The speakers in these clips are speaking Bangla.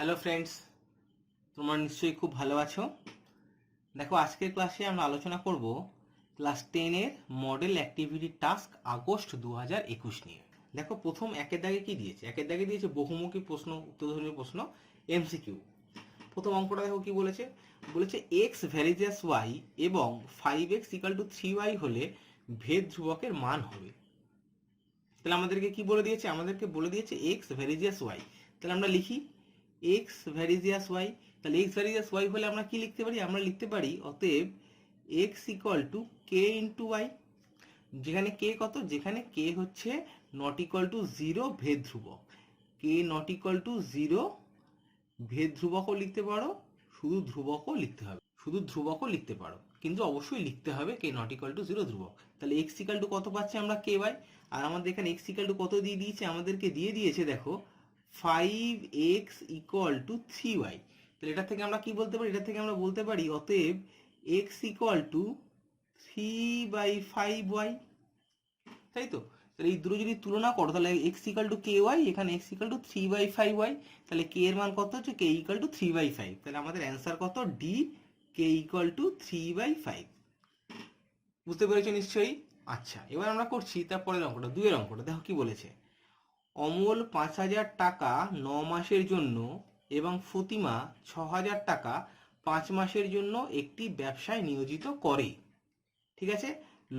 হ্যালো ফ্রেন্ডস, তোমরা নিশ্চয়ই খুব ভালো আছো। দেখো, আজকের ক্লাসে আমরা আলোচনা করব ক্লাস 10-এর মডেল অ্যাক্টিভিটি টাস্ক আগস্ট 2021 নিয়ে। দেখো, প্রথম একের দাগে কি দিয়েছে? একের দাগে দিয়েছে বহুমুখী প্রশ্ন, উত্তরধর্মী প্রশ্ন, এমসিকিউ। প্রথম অঙ্কটা দেখো কি বলেছে। বলেছে এক্স ভ্যারিজিয়াস ওয়াই এবং 5x = 3y হলে ভেদ ধ্রুবকের মান হবে। তাহলে আমাদেরকে কি বলে দিয়েছে? আমাদেরকে বলে দিয়েছে এক্স ভ্যারিজিয়াস ওয়াই। তাহলে আমরা লিখি এক্স ভ্যারিজিয়াস ওয়াই। তাহলে এক্স ভ্যারিজিয়াস ওয়াই হলে আমরা কি লিখতে পারি? আমরা লিখতে পারি অতএব এক্স = কে ইন্টু ওয়াই। যেখানে কে কত? যেখানে কে হচ্ছে নট ইকুয়াল টু 0 ভেদ ধ্রুবক। কে নট ইকুয়াল টু 0 ভেদ ধ্রুবকও লিখতে পারো, শুধু ধ্রুবকও লিখতে হবে, শুধু ধ্রুবকও লিখতে পারো, কিন্তু অবশ্যই লিখতে হবে কে নট ইকুয়াল টু 0 ধ্রুবক। তাহলে এক্স ইকুয়াল টু কত পাচ্ছি আমরা? কে ওয়াই। আর আমাদের এখানে এক্স ইকুয়াল টু কত দিয়ে দিয়েছে? আমাদেরকে দিয়ে দিয়েছে দেখো 5x = 3y। তাহলে এটা থেকে আমরা কি বলতে পারি? এটা থেকে আমরা বলতে পারি অতএব x = 3/5y। তাই তো? তাহলে এই দুটো যদি তুলনা করো তাহলে x = ky, এখানে x = 3/5y। তাহলে k এর মান কত হচ্ছে? k = 3/5। তাহলে আমাদের অ্যান্সার কত? D, k = 3/5। বুঝতে পেরেছো নিশ্চয়ই? আচ্ছা, এবার আমরা করছি তারপরের অঙ্কটা, 2-এর অঙ্কটা। দেখো কি বলেছে। অমল 5,000 টাকা 9 মাসের জন্য এবং ফতিমা 6,000 টাকা 5 মাসের জন্য একটি ব্যবসায় নিয়োজিত করে। ঠিক আছে?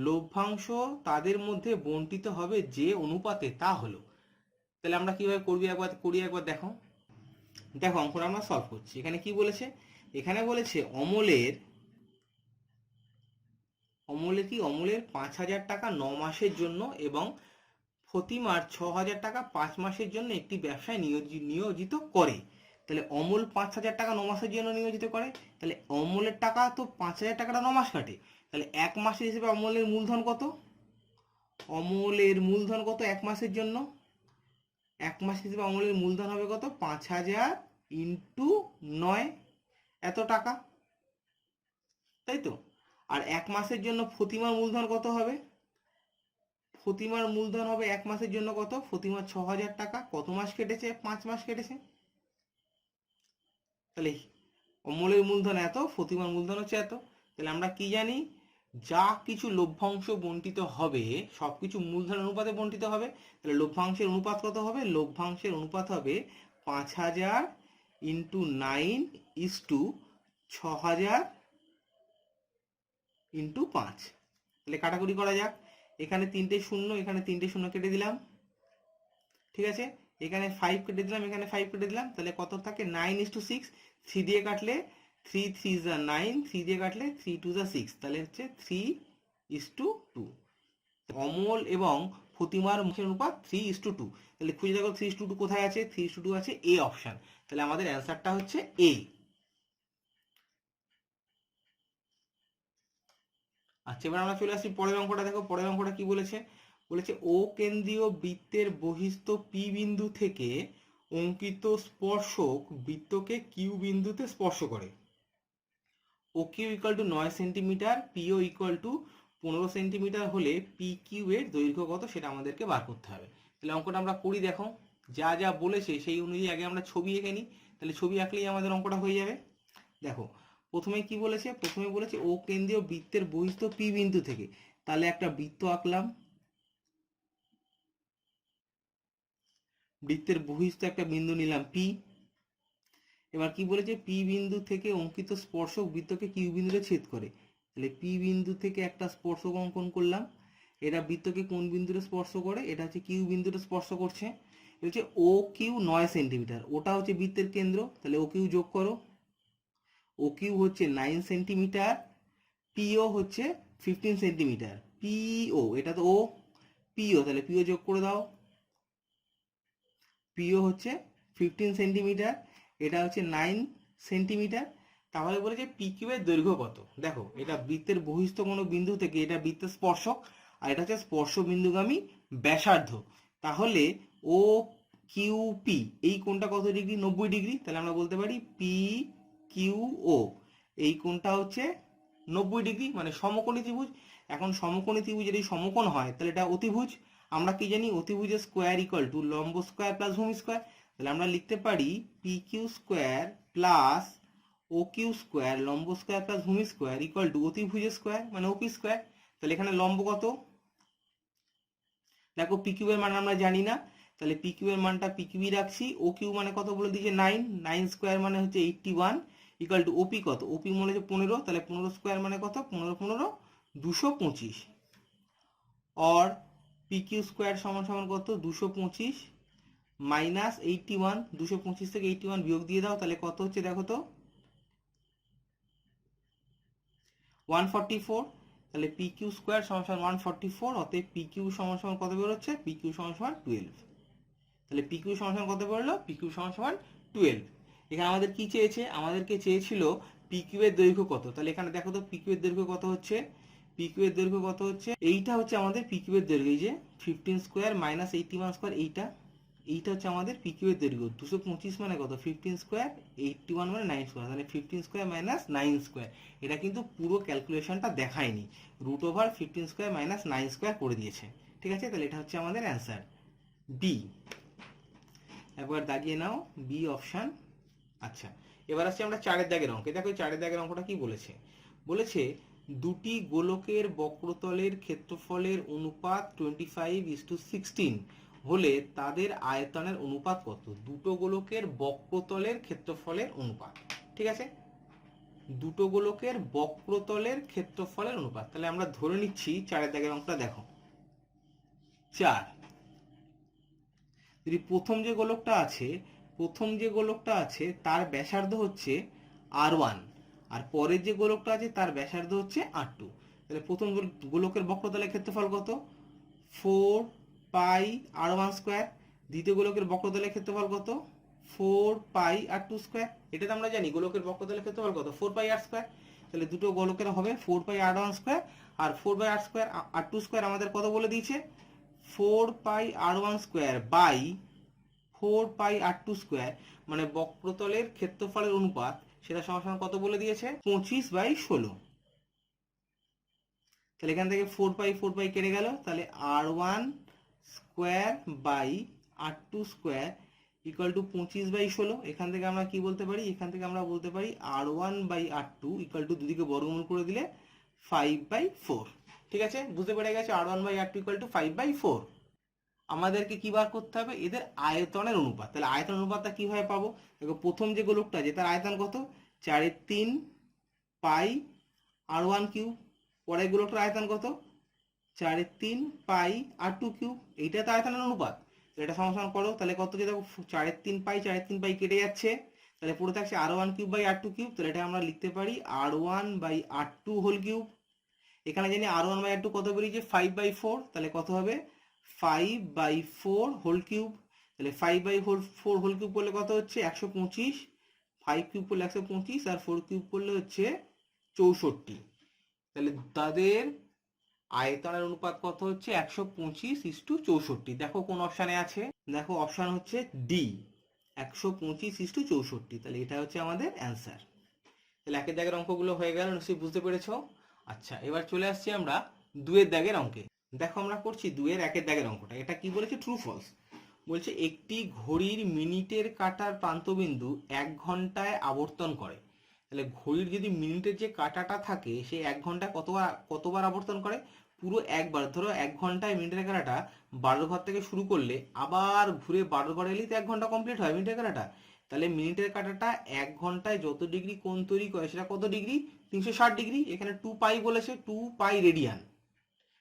লভ্যাংশ তাদের মধ্যে বণ্টিত হবে যে অনুপাতে তা হলো। তাহলে আমরা কিভাবে করি একবার দেখো। দেখো, অঙ্কটা আমরা সলভ করছি। এখানে কি বলেছে? এখানে বলেছে অমলের 5,000 টাকা 9 মাসের জন্য এবং ফতিমার 6,000 টাকা 5 মাসের জন্য একটি ব্যবসায় নিয়োজিত করে। তাহলে অমল 5,000 টাকা 9 মাসের জন্য নিয়োজিত করে। তাহলে অমলের টাকা তো 5,000 টাকাটা 9 মাস কাটে। তাহলে এক মাসের হিসেবে অমলের মূলধন কত? অমলের মূলধন কত এক মাসের জন্য? এক মাস হিসেবে অমলের মূলধন হবে কত? 5,000 ইন্টু 9, এত টাকা। তাই তো? আর এক মাসের জন্য ফতিমার মূলধন কত হবে? ফতিমার মূলধন হবে এক মাসের জন্য কত? ফতিমার 6,000 টাকা। কত মাস কেটেছে? 5 মাস কেটেছে। তাহলে অমলের মূলধন এত, ফতিমার মূলধন হচ্ছে এত। তাহলে আমরা কি জানি? যা কিছু লভ্যাংশ বণ্টিত হবে সবকিছু মূলধন অনুপাতে বণ্টিত হবে। তাহলে লভ্যাংশের অনুপাত কত হবে? লভ্যাংশের অনুপাত হবে 5,000 ইন্টু 9 ইস টু 6,000 ইন্টু 5। তাহলে কাটাকুটি করা যাক। এখানে 3টে শূন্য, এখানে 3টে শূন্য কেটে দিলাম। ঠিক আছে? এখানে 5 কেটে দিলাম, এখানে 5 কেটে দিলাম। তাহলে কত থাকে? 9:6। 3 দিয়ে কাটলে 3 3 যা 9, 3 দিয়ে কাটলে 3 2 যা 6। তাহলে হচ্ছে 3:2। অমল এবং ফতিমার মুখের অনুপাত 3:2। তাহলে খুঁজে দেখো 3:2 কোথায় আছে? 3:2 আছে এ অপশন। তাহলে আমাদের অ্যান্সারটা হচ্ছে এ। আচ্ছা, এবার আমরা চলে আসছি পরের অঙ্কটা। দেখো পরের অঙ্কটা কি বলেছে। বলেছে ও কেন্দ্রীয় বৃত্তের বহিস্থ পি বিন্দু থেকে অঙ্কিত স্পর্শক বৃত্তকে কিউ বিন্দুতে স্পর্শ করে। ও কিউ = 9 সেন্টিমিটার, পিও = 15 সেন্টিমিটার হলে পি কিউ এর দৈর্ঘ্য কত সেটা আমাদেরকে বার করতে হবে। তাহলে অঙ্কটা আমরা করি। দেখো, যা যা বলেছে সেই অনুযায়ী আগে আমরা ছবি এঁকে নিই। তাহলে ছবি আঁকলেই আমাদের অঙ্কটা হয়ে যাবে। দেখো, প্রথমে কি বলেছে? প্রথমে বলেছে ও কেন্দ্রীয় বৃত্তের বহিস্থ পি বিন্দু থেকে। তাহলে একটা বৃত্ত আঁকলাম। বৃত্তের বহিস্থ একটা বিন্দু নিলাম পি। এবার কি বলেছে? পি বিন্দু থেকে অঙ্কিত স্পর্শক বৃত্তকে কিউ বিন্দুতে ছেদ করে। তাহলে পি বিন্দু থেকে একটা স্পর্শক অঙ্কন করলাম। এটা বৃত্তকে কোন বিন্দুতে স্পর্শ করে? এটা হচ্ছে কিউ বিন্দুতে স্পর্শ করছে। এটা হচ্ছে ও কিউ 9 সেন্টিমিটার, ওটা হচ্ছে বৃত্তের কেন্দ্র। তাহলে ও কিউ যোগ করো। ও কিউ হচ্ছে 9 সেন্টিমিটার, পিও হচ্ছে 15 সেন্টিমিটার। পিও, এটা তো ও, পিও, তাহলে পিও যোগ করে দাও। পিও হচ্ছে 15 সেন্টিমিটার, এটা হচ্ছে 9 সেন্টিমিটার। তাহলে বলেছে পি কিউ এর দৈর্ঘ্য কত। দেখো, এটা বৃত্তের বহিস্থ কোনো বিন্দু থেকে, এটা বৃত্তের স্পর্শক, আর এটা হচ্ছে স্পর্শ বিন্দুগামী ব্যাসার্ধ। তাহলে ও কিউ পি এই কোণটা কত ডিগ্রি? 90 ডিগ্রি। তাহলে আমরা বলতে পারি পি কিউ ও এই কোণটা হচ্ছে 90 ডিগ্রি, মানে সমকোণী ত্রিভুজ। এখন সমকোণী ত্রিভুজ যদি সমকোণ হয় তাহলে এটা অতিভুজ। আমরা কি জানি? অতিভুজের স্কোয়ার = লম্ব স্কোয়ার প্লাস ভূমি স্কোয়ার। তাহলে আমরা লিখতে পারি P Q square plus O Q square লম্ব স্কোয়ার প্লাস ভূমি স্কোয়ার ইকুয়াল টু অতিভুজ স্কোয়ার মানে ওপি স্কোয়ার। তাহলে এখানে লম্ব কত, দেখো পি কিউ এর মান আমরা জানি না, তাহলে পি কিউ এর মানটা পি কিউই রাখছি। ও কিউ মানে কত বলে দিয়েছে 9, 9 স্কোয়ার মানে হচ্ছে 81 ইকুয়াল টু ওপি কত, ওপি মনে হচ্ছে 15, তাহলে 15 স্কোয়ার মানে কত, 15 15 225। और পি কিউ স্কোয়ার সমান সমান কত 225 মাইনাস 81, 225 থেকে 81 বিয়োগ দিয়ে দাও, তাহলে কত হচ্ছে দেখো তো 144। তাহলে পি কিউ স্কোয়ার সমান সমান 144, অতএব পি কিউ সমান সমান কত বেরোচ্ছে, পি কিউ সমান সমান 12। তাহলে পি কিউ সমান সমান কত বেরোলো, পি কিউ সমান সমান 12। এখানে আমাদের কি চেয়েছে, আমাদেরকে চেয়েছিল পি কিউ এর দৈর্ঘ্য কত। তাহলে এখানে দেখো তো পি কিউ এর দৈর্ঘ্য কত হচ্ছে, পি কিউ এর দৈর্ঘ্য কত হচ্ছে, এইটা হচ্ছে আমাদের পি কিউ এর দৈর্ঘ্য, এই যে 15 স্কোয়ার মাইনাস 81 স্কোয়ার, এইটা হচ্ছে আমাদের পি কিউ এর দৈর্ঘ্য। 225 মানে কত 15 স্কোয়ার, 81 মানে 9 স্কোয়ার, তাহলে 15 স্কোয়ার মাইনাস 9 স্কোয়ার। এটা কিন্তু পুরো ক্যালকুলেশনটা দেখায়নি, root over 15 square minus 9 square করে দিয়েছে। ঠিক আছে, তাহলে এটা হচ্ছে আমাদের অ্যান্সার বি। একবার দাগিয়ে নাও বি অপশন। আচ্ছা, এবার আসছি আমরা 4 দাগের অঙ্কে। দেখো 4 দাগের অঙ্কটা কি বলেছে, বলেছে দুটি গোলকের বক্রতলের ক্ষেত্রফলের অনুপাত 25:16 হলে তাদের আয়তনের অনুপাত কত। দুটো গোলকের বক্রতলের ক্ষেত্রফলের অনুপাত, ঠিক আছে, দুটো গোলকের বক্রতলের ক্ষেত্রফলের অনুপাত। তাহলে আমরা ধরে নিচ্ছি 4 দাগের অঙ্কটা দেখো, 4 যদি প্রথম যে গোলকটা আছে তার ব্যাসার্ধ হচ্ছে R1, আর পরের যে গোলকটা আছে তার ব্যাসার্ধ হচ্ছে R2। তাহলে প্রথম গোলকের বক্রতলের ক্ষেত্রফল কত 4 পাই R1 স্কোয়ার, দ্বিতীয় গোলকের বক্রতলের ক্ষেত্রফল কত 4 পাই R2 স্কোয়ার। এটা তো আমরা জানি গোলকের বক্রতলের ক্ষেত্রফল কত 4 পাই R স্কোয়ার। তাহলে দুটো গোলকের হবে 4 পাই R1 স্কোয়ার আর 4 pi R square. R2 square আমাদের কত বলে দিয়েছে 4 pi R1 square by 4 pi R2 square, মানে বক্রতলের ক্ষেত্রফলের অনুপাত সেটা সমান কত বলে দিয়েছে 25/16। তাহলে এখান থেকে 4 পাই কেটে গেল, তাহলে R1 square by R2 square equal to 25/16। এখান থেকে আমরা কি বলতে পারি, এখান থেকে আমরা বলতে পারি R1 by R2 equal to দুদিকে বর্গমূল করে দিলে 5/4। ঠিক আছে, বুঝতে পেরে গেছে R1 by R2 equal to 5/4। আমাদেরকে কি বার করতে হবে, এদের আয়তনের অনুপাত। তাহলে আয়তন অনুপাতটা কিভাবে পাবো, দেখো প্রথম যে গোলকটা আছে তার আয়তন কত 4/3 পাই R1 কিউব, পরের গোলকটার আয়তন কত 4/3 পাই R2 কিউব, এইটা তো আয়তনের অনুপাত। এটা সমান করো, তাহলে কত যে দেখো 4/3 পাই কেটে যাচ্ছে, তাহলে পুরো থাকছে R1 cube by R2 cube. তাহলে এটা আমরা লিখতে পারি R1 by R2 whole cube. এখানে জানি R1 বাই R2 কত বেরিয়েছে 5/4, তাহলে কত হবে 5/4 হোল কিউব। তাহলে 5/4 হোল কিউব করলে কত হচ্ছে 125, 5 কিউব করলে 125 আর 4 কিউব করলে হচ্ছে 64। তাহলে তাদের আয়তনের অনুপাত কত হচ্ছে 125:64। দেখো কোন অপশানে আছে, দেখো অপশান হচ্ছে ডি 125:64। তাহলে এটা হচ্ছে আমাদের অ্যান্সার। তাহলে একের দাগের অঙ্কগুলো হয়ে গেল, নিশ্চয়ই বুঝতে পেরেছো। আচ্ছা, এবার চলে আসছি আমরা 2 দাগের অঙ্কে। দেখো আমরা করছি 2 1 দাগের অঙ্কটা। এটা কি বলেছে ট্রু ফলস বলছে, একটি ঘড়ির মিনিটের কাঁটার প্রান্তবিন্দু 1 ঘন্টায় আবর্তন করে। তাহলে ঘড়ির যদি মিনিটের যে কাঁটাটা থাকে সে 1 ঘন্টায় কতবার আবর্তন করে, পুরো একবার। ধরো 1 ঘন্টায় মিনিটের কাঁটাটা 12 ঘর থেকে শুরু করলে আবার ঘুরে 12 বার এলেই তো 1 ঘন্টা কমপ্লিট হয় মিনিটের কাঁটাটা। তাহলে মিনিটের কাঁটাটা 1 ঘন্টায় যত ডিগ্রি কোণ তৈরি করে সেটা কত ডিগ্রি 360 ডিগ্রি। এখানে 2 পাই বলেছে, 2 পাই রেডিয়ান।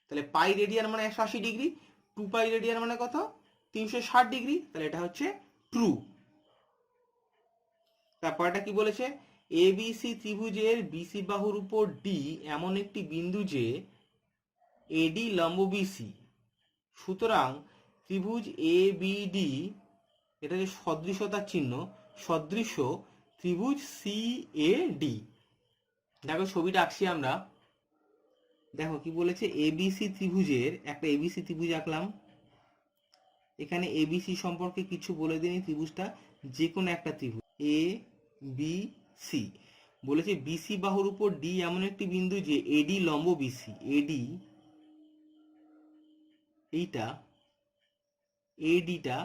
তাহলে পাই রেডিয়ান মানে 180 ডিগ্রি, 2 পাই রেডিয়ান মানে কত 360 ডিগ্রি। তাহলে এটা হচ্ছে ট্রু। তারপরটা কি বলেছে, এবিসি ত্রিভুজের বিসি বাহুর উপর ডি এমন একটি বিন্দু যে এডি লম্ব বিসি, সুতরাং ত্রিভুজ এ বি ডি, এটা যে সদৃশতার চিহ্ন, সদৃশ্য ত্রিভুজ সি এ ডি। দেখো ছবিটা আঁকছি আমরা, দেখো কি বলেছে এবিসি ত্রিভুজের, একটা এবিসি ত্রিভুজ আঁকলাম। এখানে এবিসি সম্পর্কে কিছু বলে দিই, ত্রিভুজটা যে কোনো একটা ত্রিভুজ এ বি সি। বলেছে বিসি বাহুর উপর ডি এমন একটি বিন্দু যে এডি লম্ব বিসি, এডি এইটা এডিটা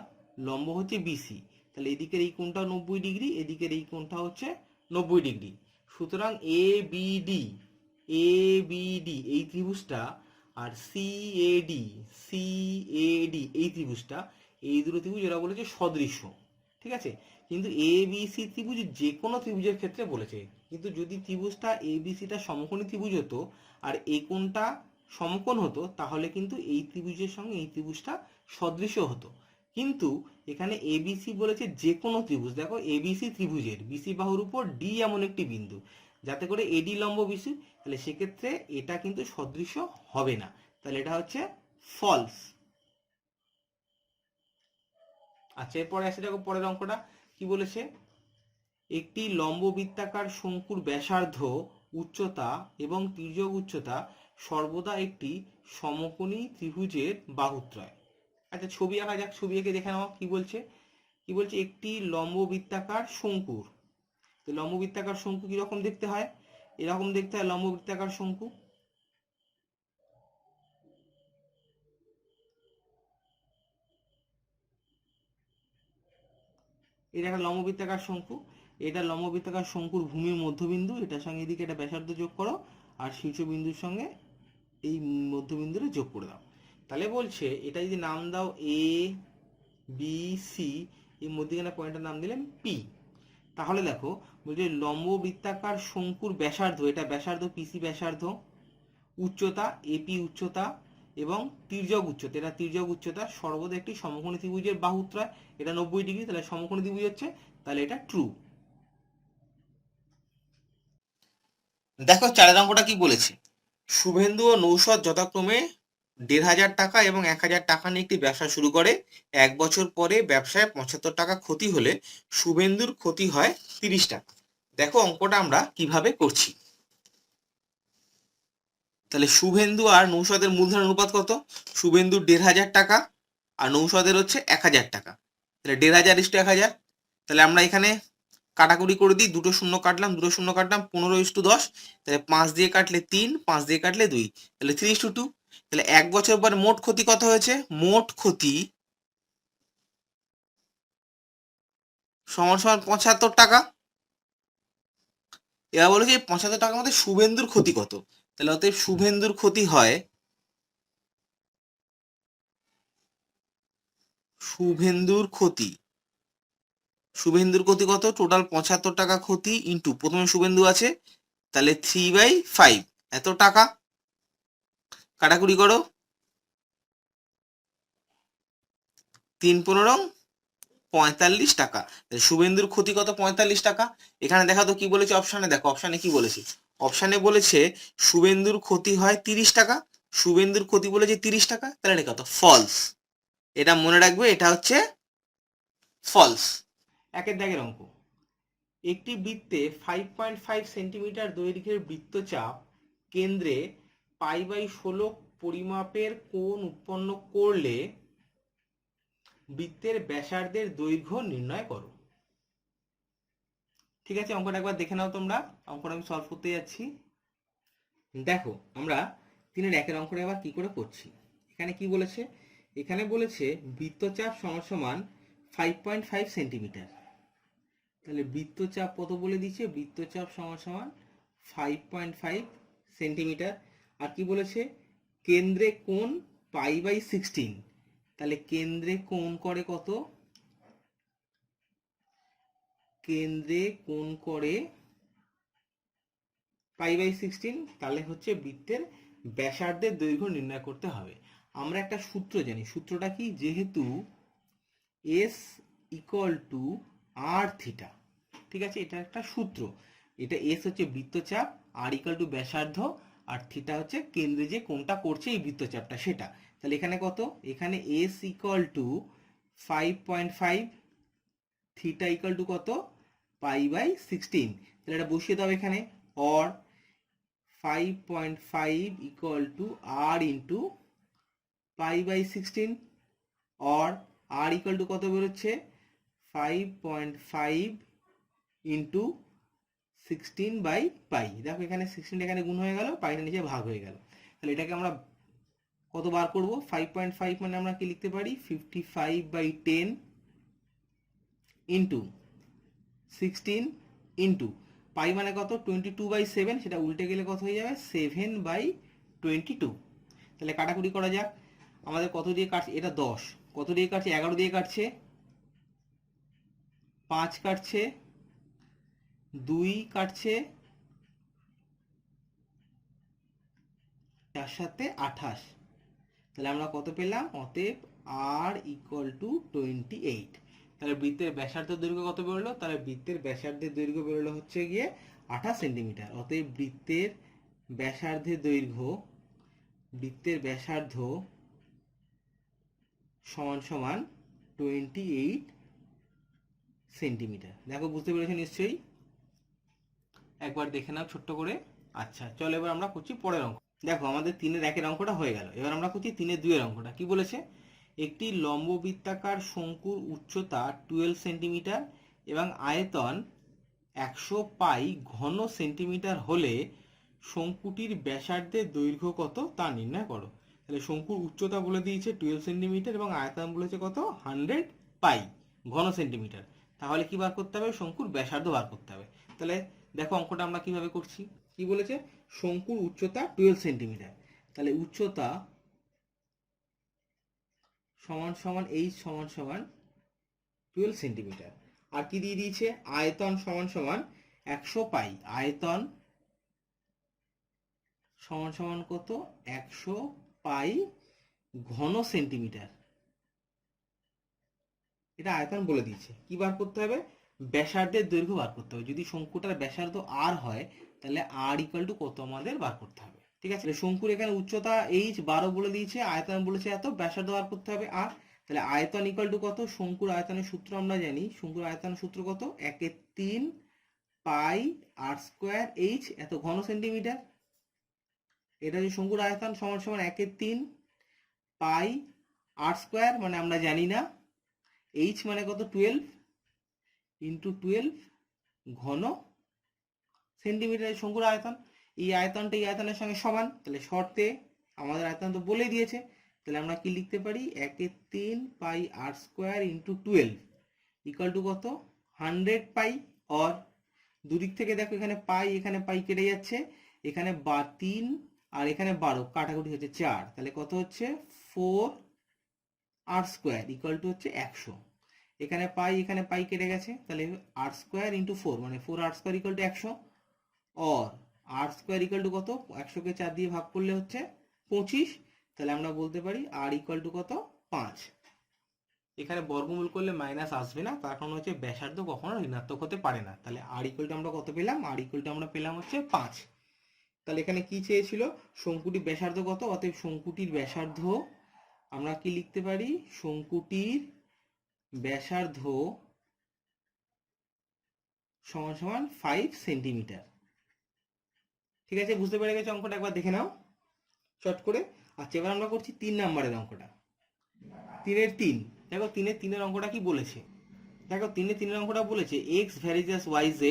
লম্ব হচ্ছে বিসি। তাহলে এদিকের এই কোণটা 90 ডিগ্রি, এদিকের এই কোণটা হচ্ছে 90 ডিগ্রি। সুতরাং এ বি ডি এই ত্রিভুজটা আর সি এ ডি এই ত্রিভুজটা, এই দুটো ত্রিভুজ এরা বলেছে সদৃশ্য। ঠিক আছে, কিন্তু এ বি সি ত্রিভুজ যে কোনো ত্রিভুজের ক্ষেত্রে বলেছে, কিন্তু যদি ত্রিভুজটা এ বি সিটা সমকোণী ত্রিভুজ হতো আর এই কোণটা সমকোণ হতো, তাহলে কিন্তু এই ত্রিভুজের সঙ্গে এই ত্রিভুজটা সদৃশ্য হতো। কিন্তু এখানে এবিসি বলেছে যে কোনো ত্রিভুজ। দেখো এবিসি ত্রিভুজের বিসি বাহুর উপর ডি এমন একটি বিন্দু যাতে করে এডি লম্ব বিসি, তাহলে সেক্ষেত্রে এটা কিন্তু সদৃশ্য হবে না, তাহলে এটা হচ্ছে ফলস। আচ্ছা, এরপরে আসে দেখো পরের অঙ্কটা কি বলেছে, একটি লম্ব বৃত্তাকার শঙ্কুর ব্যাসার্ধ, উচ্চতা এবং তির্যক উচ্চতা সর্বদা একটি সমকোণী ত্রিভুজের বাহুত্রয়। আচ্ছা, ছবি আঁকা যাক, ছবি এঁকে দেখে নাও কি বলছে। কি বলছে, একটি লম্ব বৃত্তাকার শঙ্কুর। তো লম্ব বৃত্তাকার শঙ্কু কিরকম দেখতে হয়, এরকম দেখতে হয় লম্ব বৃত্তাকার শঙ্কু। এটা একটা লম্ব বৃত্তাকার শঙ্কু, এটা লম্ব বৃত্তাকার শঙ্কুর ভূমির মধ্যবিন্দু, এটার সঙ্গে এদিকে একটা ব্যাসার্ধ যোগ করো আর শীর্ষবিন্দুর সঙ্গে এই মধ্যবিন্দুরে যোগ করে দাও। তাহলে বলছে এটা যদি নাম দাও এ বি সি, এই মধ্যখানে পয়েন্টের নাম দিলেন পি। তাহলে দেখো বলছে লম্ব বৃত্তাকার শঙ্কুর ব্যাসার্ধ, এটা ব্যাসার্ধ পিসি ব্যাসার্ধ, উচ্চতা এপি উচ্চতা এবং তির্যক উচ্চতা, এটা তির্যক উচ্চতা সর্বদা একটি সমকোণী ত্রিভুজের বাহুত্রয়, এটা 90 ডিগ্রি, তাহলে সমকোণী ত্রিভুজ হচ্ছে, তাহলে এটা ট্রু। দেখো চারের অঙ্কটা কি বলেছে, শুভেন্দু ও নৌশদ যথাক্রমে 1,500 টাকা এবং 1,000 টাকা নিয়ে একটি ব্যবসা শুরু করে। 1 বছর পরে ব্যবসায় 75 টাকা ক্ষতি হলে শুভেন্দুর ক্ষতি হয় 30 টাকা। দেখো অঙ্কটা আমরা কিভাবে করছি। তাহলে শুভেন্দু আর নৌশদের মূলধন অনুপাত কত, শুভেন্দুর 1,500 টাকা আর নৌশদের হচ্ছে 1,000 টাকা, তাহলে 1,500:1000। তাহলে আমরা এখানে কাটাকুটি করে দিই, দুটো শূন্য কাটলাম 15:10, তাহলে 5 দিয়ে কাটলে 3, 5 দিয়ে কাটলে 2, তাহলে 3:2। তাহলে 1 বছর পর মোট ক্ষতি কত হয়েছে, মোট ক্ষতি সমান সমান 75 টাকা। এবার বলো যে 75 টাকার মধ্যে শুভেন্দুর ক্ষতি কত, তাহলে অতএব শুভেন্দুর ক্ষতি হয়, শুভেন্দুর ক্ষতি কত, টোটাল 75 টাকা ক্ষতি ইন্টু প্রথমে শুভেন্দু আছে, তাহলে 3/5 এত টাকা। কাটাকুটি করো, 3×15 45 টাকা। শুভেন্দুর ক্ষতি কত, 45 টাকা। এখানে দেখা তো কি বলেছে অপশানে, দেখো অপশানে কি বলেছে, অপশানে বলেছে শুভেন্দুর ক্ষতি হয় 30 টাকা, শুভেন্দুর ক্ষতি বলেছে 30 টাকা, তাহলে এটা কত, ফলস। এটা মনে রাখবে, এটা হচ্ছে ফলস। একের দাগের অঙ্ক, একটি বৃত্তে 5.5 সেন্টিমিটার দৈর্ঘ্যের বৃত্তচাপ কেন্দ্রে π/16 পরিমাপের কোণ উৎপন্ন করলে বৃত্তের ব্যাসার্ধের দৈর্ঘ্য নির্ণয় করো। ঠিক আছে, অঙ্কটা একবার দেখে নাও তোমরা, অঙ্কটা আমি সলভ করতে যাচ্ছি। দেখো আমরা 3-এর অঙ্কটা আবার কি করে করছি। এখানে কি বলেছে, এখানে বলেছে বৃত্তচাপ সমান 5.5 সেন্টিমিটার, তাহলে বৃত্তচাপ কত বলে দিচ্ছে, বৃত্তচাপ সমান 5.5 সেন্টিমিটার। আর কি বলেছে, কেন্দ্রে কোণ π/16, তাহলে কেন্দ্রে কোণ করে কত, কেন্দ্রে কোণ করে π/16, তাহলে হচ্ছে বৃত্তের ব্যাসার্ধের দৈর্ঘ্য নির্ণয় করতে হবে। আমরা একটা সূত্র জানি, সূত্রটা কি, যেহেতু S = r থিটা, ঠিক আছে, এটা একটা সূত্র, এটা S হচ্ছে বৃত্তচাপ, r = ব্যাসার্ধ, আর থিটা হচ্ছে কেন্দ্রে যে কোণটা করছে এই বৃত্তচাপটা সেটা। তাহলে এখানে কত, এখানে S = 5.5, থিটা = কত, π/16, তাহলে এটা বসিয়ে দাও এখানে, or 5.5 = r × π/16, or r = কত বেরোচ্ছে, 5.5 × 16/π। দেখো এখানে 16 এখানে গুণ হয়ে গেল, পাইটা নিচে ভাগ হয়ে গেল। তাহলে এটাকে আমরা কত বার করব, 5.5 মানে আমরা কি লিখতে পারি, 55/10 ইন্টু 16 ইন্টু পাই মানে কত 22/7, সেটা উল্টে গেলে কত হয়ে যাবে 7/22। তাহলে কাটাকুটি করা যাক। আমাদের কত দিয়ে কাটছে, এটা 10, কত দিয়ে কাটছে 11 দিয়ে কাটছে, 5 কাটছে, 2 কাটছে, 4 সাথে 28। তাহলে আমরা কত পেলাম, অতএব r = 28। তাহলে বৃত্তের ব্যাসার্ধের দৈর্ঘ্য কত বেরোলো, তাহলে বৃত্তের ব্যাসার্ধের দৈর্ঘ্য বেরোলো হচ্ছে গিয়ে 28 সেন্টিমিটার। অতএব বৃত্তের ব্যাসার্ধ সমান সমান 28 সেন্টিমিটার। দেখো বুঝতে পেরেছো নিশ্চয়ই, একবার দেখে নাও ছোট্ট করে। আচ্ছা চলো এবার আমরা করছি পরের অঙ্ক। দেখো আমাদের 3-এর 1-এর অঙ্কটা হয়ে গেল, এবার আমরা করছি 3-এর 2-এর অঙ্কটা। কি বলেছে, একটি লম্ব বৃত্তাকার শঙ্কুর উচ্চতা 12 সেন্টিমিটার এবং আয়তন 100 পাই ঘন সেন্টিমিটার হলে শঙ্কুটির ব্যাসার্ধের দৈর্ঘ্য কত তা নির্ণয় করো। তাহলে শঙ্কুর উচ্চতা বলে দিয়েছে 12 সেন্টিমিটার এবং আয়তন বলেছে কত 100 পাই ঘন সেন্টিমিটার। তাহলে কি বার করতে হবে, শঙ্কুর ব্যাসার্ধ বার করতে হবে। তাহলে দেখো অঙ্কটা আমরা কিভাবে করছি। কি বলেছে, শঙ্কুর উচ্চতা 12 সেন্টিমিটার, তাহলে উচ্চতা সমান সমান h সমান সমান 12 সেন্টিমিটার। আর কি দিয়ে দিয়েছে, আয়তন সমান সমান 100 পাই, আয়তন সমান সমান কত 100 পাই ঘন সেন্টিমিটার। এটা আয়তন বলে দিয়েছে। কি বার করতে হবে, ব্যাসার্ধের দৈর্ঘ্য বার করতে হবে। যদি শঙ্কুটার ব্যাসার্ধ r হয় তাহলে r = কত আমাদের বার করতে হবে। ঠিক আছে, শঙ্কুর এখানে উচ্চতা h 12 বলে দিয়েছে, আয়তন বলেছে এত, ব্যাসার্ধ বার করতে হবে r। তাহলে আয়তন = কত, শঙ্কুর আয়তনের সূত্র আমরা জানি, শঙ্কুর আয়তনের সূত্র কত 1/3 পাই r² h এত ঘন সেন্টিমিটার। এটা হচ্ছে শঙ্কুর আয়তন সমান সমান 1/3 পাই r² মানে আমরা জানি না, h মানে কত 12 ইন্টু 12 ঘন সেন্টিমিটার শঙ্কুর আয়তন। এই আয়তনটা এই আয়তনের সঙ্গে সমান, তাহলে শর্তে আমাদের আয়তন তো বলে দিয়েছে, তাহলে আমরা কি লিখতে পারি 1/3 পাই r² ইন্টু 12 = কত 100 পাই। অর দুদিক থেকে দেখো এখানে পাই কেটে যাচ্ছে, এখানে 3 আর এখানে 12 কাটাকুটি হচ্ছে 4, তাহলে কত হচ্ছে 4r² = হচ্ছে 100। এখানে পাই কেটে গেছে, তাহলে r² ইন্টু 4 মানে 4r² = 100। অর r² = কত, 100 কে 4 দিয়ে ভাগ করলে হচ্ছে 25। তাহলে আমরা বলতে পারি r = কত 5। এখানে বর্গমূল করলে মাইনাস আসবে না, তার কারণ হচ্ছে ব্যাসার্ধ কখনো ঋণাত্মক হতে পারে না। তাহলে r = আমরা কত পেলাম, r = আমরা পেলাম হচ্ছে 5। তাহলে এখানে কি চেয়েছিল, শঙ্কুটির ব্যাসার্ধ কত, অতএব শঙ্কুটির ব্যাসার্ধ আমরা কি লিখতে পারি, শঙ্কুটির ব্যাসার্ধ সমান সমান 5 সেন্টিমিটার। ঠিক আছে, বুঝতে পেরে গেছো অঙ্কটা, একবার দেখে নাও চট করে। আচ্ছা এবার আমরা করছি 3 নম্বরের অঙ্কটা। 3-এর 3, দেখো 3-এর 3-এর অঙ্কটা কি বলেছে। দেখো 3-এর 3-এর অঙ্কটা বলেছে x ভ্যারিজাস yz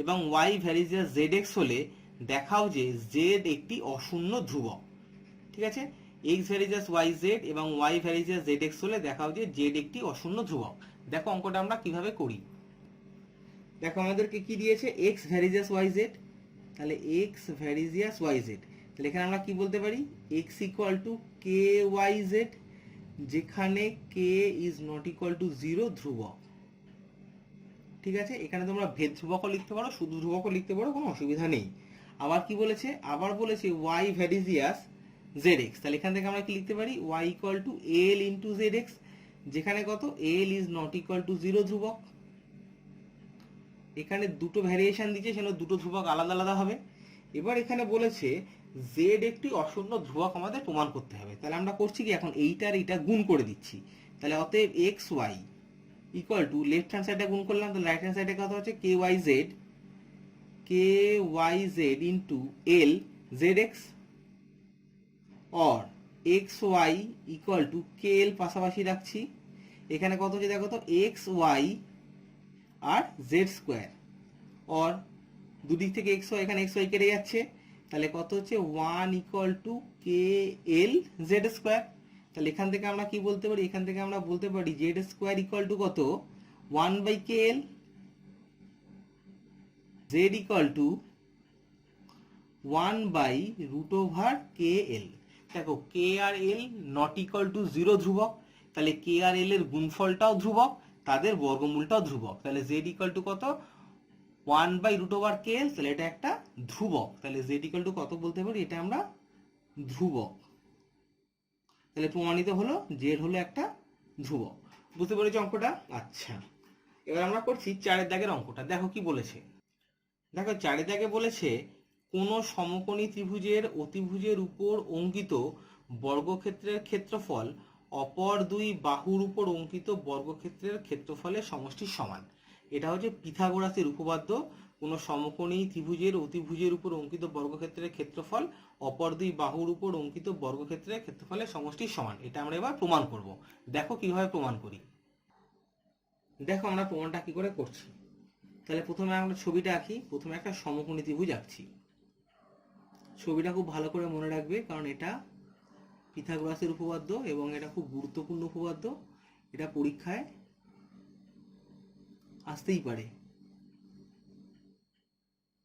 এবং y ভ্যারিজাস zx হলে দেখাও যে z একটি অশূন্য ধ্রুবক। ঠিক আছে, x ভ্যারিজাস yz এবং y ভ্যারিজাস zx হলে দেখাও যে z একটি অশূন্য ধ্রুবক। দেখো অঙ্কটা আমরা কিভাবে করি। দেখো আমাদেরকে কি দিয়েছে, x ভ্যারিজাস yz, তাহলে x ভ্যারিজাস yz, তাহলে এখানে আমরা কি বলতে পারি, x = kyz, যেখানে k ≠ 0 ধ্রুবক। ঠিক আছে, এখানে তোমরা ভেদ ধ্রুবকও লিখতে পারো, শুধু ধ্রুবকও লিখতে পারো, কোনো অসুবিধা নেই। আবার কি বলেছে, আবার বলেছে y ভ্যারিজিয়াস zx, তাহলে এখান থেকে আমরা কি লিখতে পারি, y = l * zx, যেখানে কত l ≠ 0 ধ্রুবক। এখানে দুটো ভ্যারিয়েশন দিয়েছে, সেখানে দুটো ধ্রুবক আলাদা আলাদা হবে। এবার এখানে বলেছে z একটি অশূন্য ধ্রুবক আমাদের প্রমাণ করতে হবে। তাহলে আমরা করছি কি, এখন এইটার এইটা গুণ করে দিচ্ছি। তাহলে অতএব xy = লেফট হ্যান্ড সাইডে গুণ করলাম, তাহলে রাইট হ্যান্ড সাইডে কত হচ্ছে kyz into l zx, or xy = kl পাশাপাশি রাখছি, এখানে কত হচ্ছে দেখো তো xy আর z², অর দুদিক থেকে xy, এখানে xy কেটে যাচ্ছে, তাহলে কত হচ্ছে 1 = kl z²। তাহলে এখান থেকে আমরা কি বলতে পারি, এখান থেকে আমরা বলতে পারি z² = কত 1/kl z equal to 1/√kl। দেখো কে আর এল নট ইকুয়াল টু 0 ধ্রুবক, তাহলে কে আর এল এর গুণফলটাও ধ্রুবক, তাদের বর্গমূলটাও ধ্রুবক, তাহলে z ইকুয়াল টু কত 1/√kl, তাহলে এটা একটা ধ্রুবক, তাহলে z ইকুয়াল টু কত বলতে পারি, এটা আমরা ধ্রুবক। তাহলে প্রমাণিত হলো জেড হলো একটা ধ্রুবক। বুঝতে পেরেছি অঙ্কটা? আচ্ছা, এবার আমরা করছি 4 দাগের অঙ্কটা। দেখো কি বলেছে, দেখো 4 দাগে বলেছে কোন সমকোণী ত্রিভুজের অতিভুজের উপর অঙ্কিত বর্গক্ষেত্রের ক্ষেত্রফল অপর দুই বাহুর উপর অঙ্কিত বর্গক্ষেত্রের ক্ষেত্রফলের সমষ্টির সমান। এটা হচ্ছে পিথাগোরাসের উপপাদ্য। কোন সমকোণী ত্রিভুজের অতিভুজের উপর অঙ্কিত বর্গক্ষেত্রের ক্ষেত্রফল অপর দুই বাহুর উপর অঙ্কিত বর্গক্ষেত্রের ক্ষেত্রফলের সমষ্টির সমান। এটা আমরা এবার প্রমাণ করব। দেখো কিভাবে প্রমাণ করি। দেখো আমরা প্রমাণটা কি করে করছি। তাহলে প্রথমে আমরা ছবিটা আঁকি। প্রথমে একটা সমকোণী ত্রিভুজ আঁকছি। ছবিটা খুব ভালো করে মনে রাখবে, কারণ এটা পিথাগোরাসের উপপাদ্য এবং এটা খুব গুরুত্বপূর্ণ উপপাদ্য। এটা পরীক্ষায় আসতেই পারে,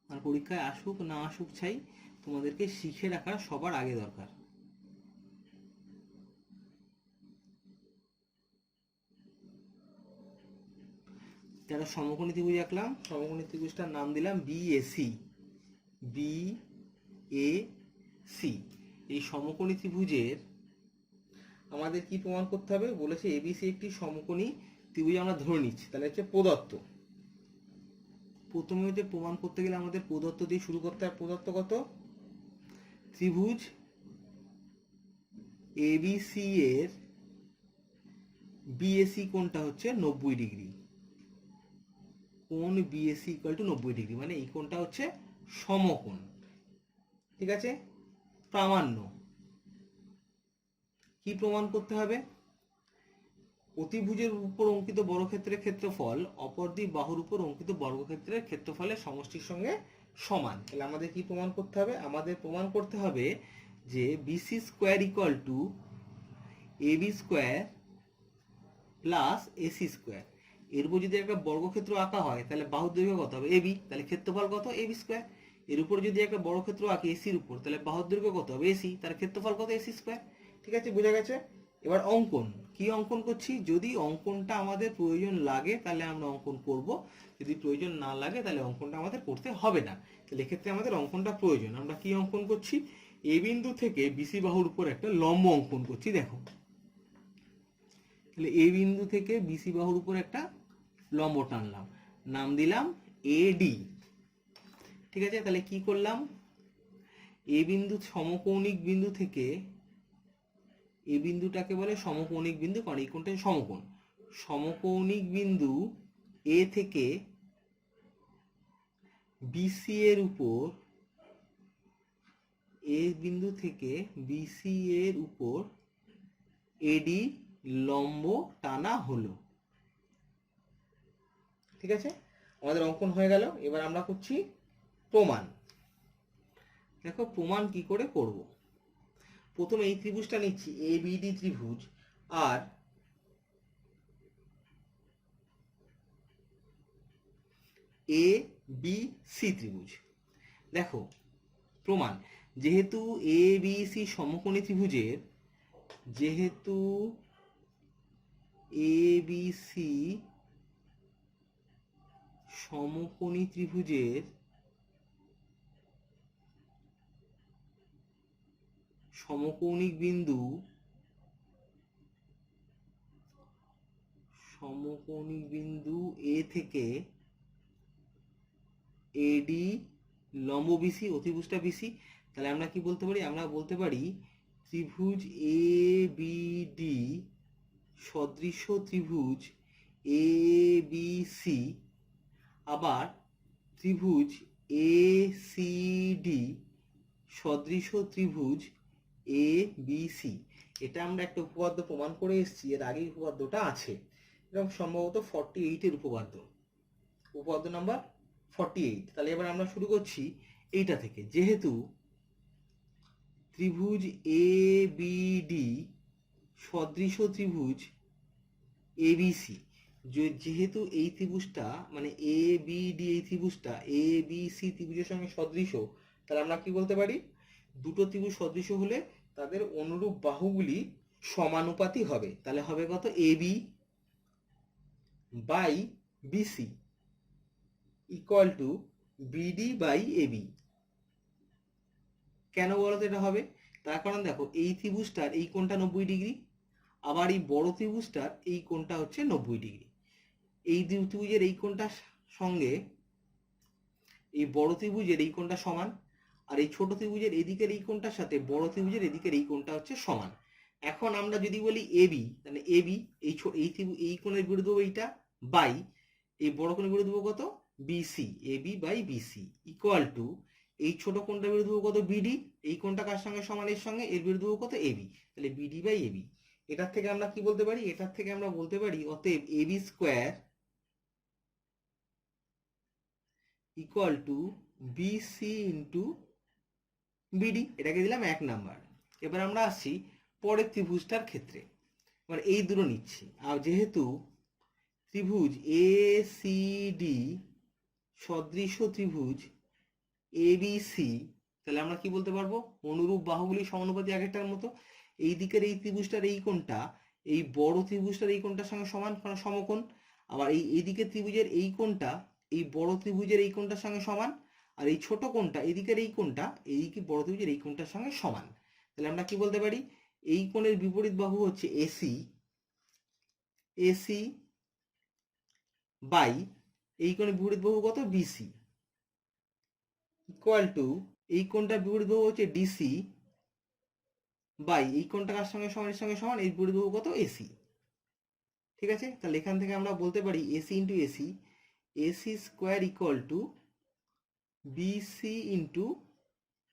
আর পরীক্ষায় আসুক না আসুক চাই, তোমাদেরকে শিখে রাখা সবার আগে দরকার। যারা সমকোণী ত্রিভুজ আঁকলাম, সমকোণী ত্রিভুজটার নাম দিলাম বিএসি। বিএসি এই সমকোণী ত্রিভুজের আমাদের কি প্রমাণ করতে হবে বলেছে, এবিসি একটি সমকোণী ত্রিভুজ আমরা ধরে নিচ্ছি, তাহলে হচ্ছে প্রদত্ত। প্রথমে হচ্ছে প্রমাণ করতে গেলে আমাদের প্রদত্ত দিয়ে শুরু করতে হবে। প্রদত্ত কত? ত্রিভুজ এবিসি এর বিএসি কোণটা হচ্ছে 90 ডিগ্রি। কোণ বিএসি ইকুয়াল টু 90 ডিগ্রি, মানে এই কোণটা হচ্ছে সমকোণ। ঠিক আছে, প্রামাণ্য। কি প্রমাণ করতে হবে? অতিভুজের উপর অঙ্কিত বর্গক্ষেত্রের ক্ষেত্রফল অপর দুই বাহুর উপর অঙ্কিত বর্গক্ষেত্রের ক্ষেত্রফলের সমষ্টির সঙ্গে সমান। তাহলে আমাদের কি প্রমাণ করতে হবে? আমাদের প্রমাণ করতে হবে যে BC square equal to AB square plus AC square. এর উপর যদি একটা বর্গক্ষেত্র আঁকা হয় তাহলে বাহুর দৈর্ঘ্য কত হবে? এবি, তাহলে ক্ষেত্রফল কত? AB square. এর উপর যদি একটা বর্গক্ষেত্র আঁকি এসির উপর, তাহলে বাহুর দৈর্ঘ্য কত হবে? এসি, তার ক্ষেত্রফল কত? AC square. ঠিক আছে, বোঝা গেছে? এবার অঙ্কন। কি অঙ্কন করছি? যদি অঙ্কনটা আমাদের প্রয়োজন লাগে তাহলে আমরা অঙ্কন করব, যদি প্রয়োজন না লাগে তাহলে অঙ্কনটা আমাদের করতে হবে না। তাহলে এক্ষেত্রে আমাদের অঙ্কনটা প্রয়োজন। আমরা কি অঙ্কন করছি? এ বিন্দু থেকে বিসি বাহুর উপর একটা লম্ব অঙ্কন করছি। দেখো, তাহলে এ বিন্দু থেকে বিসি বাহুর উপর একটা লম্ব টানলাম, নাম দিলাম এডি। ঠিক আছে, তাহলে কি করলাম? এ বিন্দু সমকৌণিক বিন্দু থেকে, এ বিন্দুটাকে বলে সমকৌণিক বিন্দু, কারণ এই কোণটা সমকোণ। সমকৌণিক বিন্দু এ থেকে বিসি এর উপর, এ বিন্দু থেকে বিসি এর উপর এডি লম্ব টানা হলো। ঠিক আছে, আমাদের অঙ্কন হয়ে গেল। এবার আমরা করছি প্রমাণ। দেখো প্রমাণ কি করে করব। প্রথমে এই ত্রিভুজটা নিচ্ছি, এবিডি ত্রিভুজ, আর এ বি সি ত্রিভুজ। দেখো প্রমাণ, যেহেতু এ বি সি সমকোণী ত্রিভুজের, যেহেতু এ বি সি সমকোণী ত্রিভুজের সমকৌণিক বিন্দু, সমকৌণিক বিন্দু এ থেকে এডি লম্ব বিসি, অতিভুজটা বিসি, তাহলে আমরা কি বলতে পারি? আমরা বলতে পারি ত্রিভুজ এ বি ডি সদৃশ ত্রিভুজ এ বি সি, আবার ত্রিভুজ এ সি ডি সদৃশ ত্রিভুজ এ বি সি। এটা আমরা একটা উপপাদ্য প্রমাণ করে এসেছি, এর আগে উপপাদ্যটা আছে, এবং সম্ভবত 48 এর উপপাদ্য, উপপাদ্য নাম্বার 48। তাহলে এবার আমরা শুরু করছি এইটা থেকে। যেহেতু ত্রিভুজ এ বি ডি সদৃশ ত্রিভুজ এবিসি, যেহেতু এই ত্রিভুজটা মানে এ বি ডি, এই ত্রিভুজটা এ বি সি ত্রিভুজের সঙ্গে সদৃশ, তাহলে আমরা কি বলতে পারি, দুটো ত্রিভুজ সদৃশ হলে তাদের অনুরূপ বাহুগুলি সমানুপাতি হবে। তাহলে হবে কত, A B by BC equal to BD by AB. কেন বলতো এটা হবে? তার কারণ দেখো, এই ত্রিভুজটার এই কোণটা 90 ডিগ্রি, আবার এই বড় ত্রিভুজটার এই কোণটা হচ্ছে 90 ডিগ্রি। এই ত্রিভুজের এই কোণটার সঙ্গে এই বড় ত্রিভুজের এই কোণটা সমান, আর এই ছোট ত্রিভুজের এদিকের এই কোণটার সাথে বড় ত্রিভুজের এদিকের এই কোণটা হচ্ছে সমান। এখন আমরা যদি বলি এবি, তাহলে এবি এই কোণের বিরুদ্ধ এইটা বাই এই বড় কোণের বিরুদ্ধ কত, BC, AB by BC equal to এই ছোট কোণটার বিরুদ্ধ কত, বিডি, এই কোণটা কার সঙ্গে সমান, এর সঙ্গে, এর বিরুদ্ধ কত, এবি, তাহলে বিডি বাই এবি। এটার থেকে আমরা কি বলতে পারি, এটার থেকে আমরা বলতে পারি অতএব AB square equal to BC into BD. এটাকে দিলাম 1 নাম্বার। এবার আমরা আসছি পরের ত্রিভুজটার ক্ষেত্রে, মানে এই দুটো নিচ্ছি। আর যেহেতু ত্রিভুজ এ সি ডি সদৃশ ত্রিভুজ এ বি সি, তাহলে আমরা কি বলতে পারবো, অনুরূপ বাহুগুলি সমানুপাতি আগেরটার মতো। এই দিকের এই ত্রিভুজটার এই কোণটা এই বড় ত্রিভুজটার এই কোণটার সঙ্গে সমান, কারণ সমকোণ। আবার এই দিকের ত্রিভুজের এই কোণটা এই বড় ত্রিভুজের এই কোণটার সঙ্গে সমান, আর এই ছোট কোণটা এদিকের এই কোণটা এইদিকে বড় ত্রিভুজের এই কোণটার সঙ্গে সমান। তাহলে আমরা কি বলতে পারি, এই কোণের বিপরীত বাহু হচ্ছে এসি, এসি বাই এই কোণের বিপরীত বাহু কত, বিসি ইকুয়াল টু এই কোণটার বিপরীত বাহু হচ্ছে ডিসি বাই এই কোণটা কার সঙ্গে সমান, এর সঙ্গে সমান, এই বিপরীত বাহু কত, এসি। ঠিক আছে, তাহলে এখান থেকে আমরা বলতে পারি AC into AC, AC square equal to BC into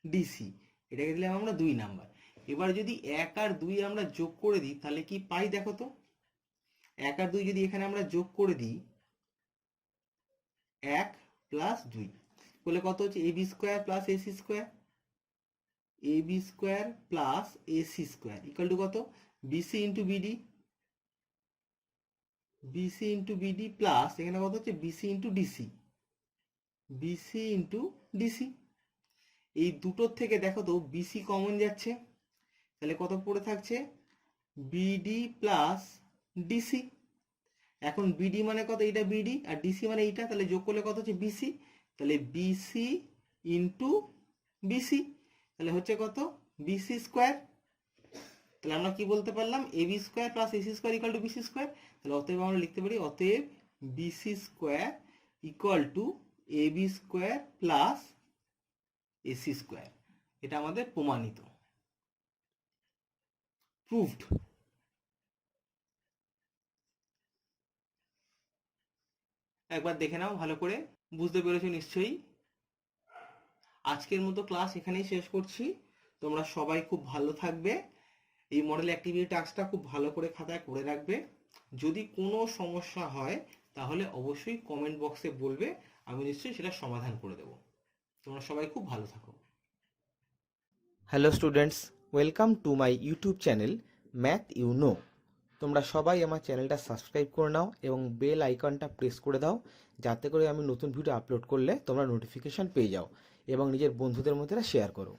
DC. এটাকে দিলাম আমরা 2 নাম্বার। এবার যদি 1 আর 2 আমরা যোগ করে দিই তাহলে কি পাই, দেখো তো। 1 আর 2 যদি এখানে আমরা যোগ করে দিই, 1 প্লাস 2 বলে কত হচ্ছে, AB square plus AC square, AB square plus AC square equal to কত, BC into BD, BC into BD plus এখানে কত হচ্ছে, BC into DC, BC into DC. এই দুটোর থেকে দেখো তো বিসি কমন যাচ্ছে, তাহলে কত পড়ে থাকছে, বিডি প্লাস ডিসি। এখন বিডি মানে কত, এটা বিডি, আর ডিসি মানে এইটা, তাহলে যোগ করলে কত হচ্ছে, বিসি। তাহলে বিসি ইন্টু বিসি, তাহলে হচ্ছে কত, বিসি স্কোয়ার। তাহলে আমরা কি বলতে পারলাম, AB square plus AC square equal to BC square. তাহলে অতএব আমরা লিখতে পারি অতএব BC square equal to AB square plus AC square. এটা আমাদের প্রমাণিত, প্রুভড। একবার দেখে নাও ভালো করে, বুঝতে পেরেছো নিশ্চয়ই। আজকের মতো ক্লাস এখানেই শেষ করছি। তোমরা সবাই খুব ভালো থাকবে। এই মডেল অ্যাক্টিভিটি টাস্কটা খুব ভালো করে খাতায় করে রাখবে। যদি কোনো সমস্যা হয় তাহলে অবশ্যই কমেন্ট বক্সে বলবে, আমি নিশ্চয়ই সেটা সমাধান করে দেবো। তোমরা সবাই খুব ভালো থাকো। Hello students, welcome to my YouTube channel math you know. তোমরা সবাই আমার চ্যানেলটা সাবস্ক্রাইব করে নাও এবং বেল আইকনটা প্রেস করে দাও, যাতে করে আমি নতুন ভিডিও আপলোড করলে তোমরা নোটিফিকেশান পেয়ে যাও এবং নিজের বন্ধুদের মধ্যে শেয়ার করো।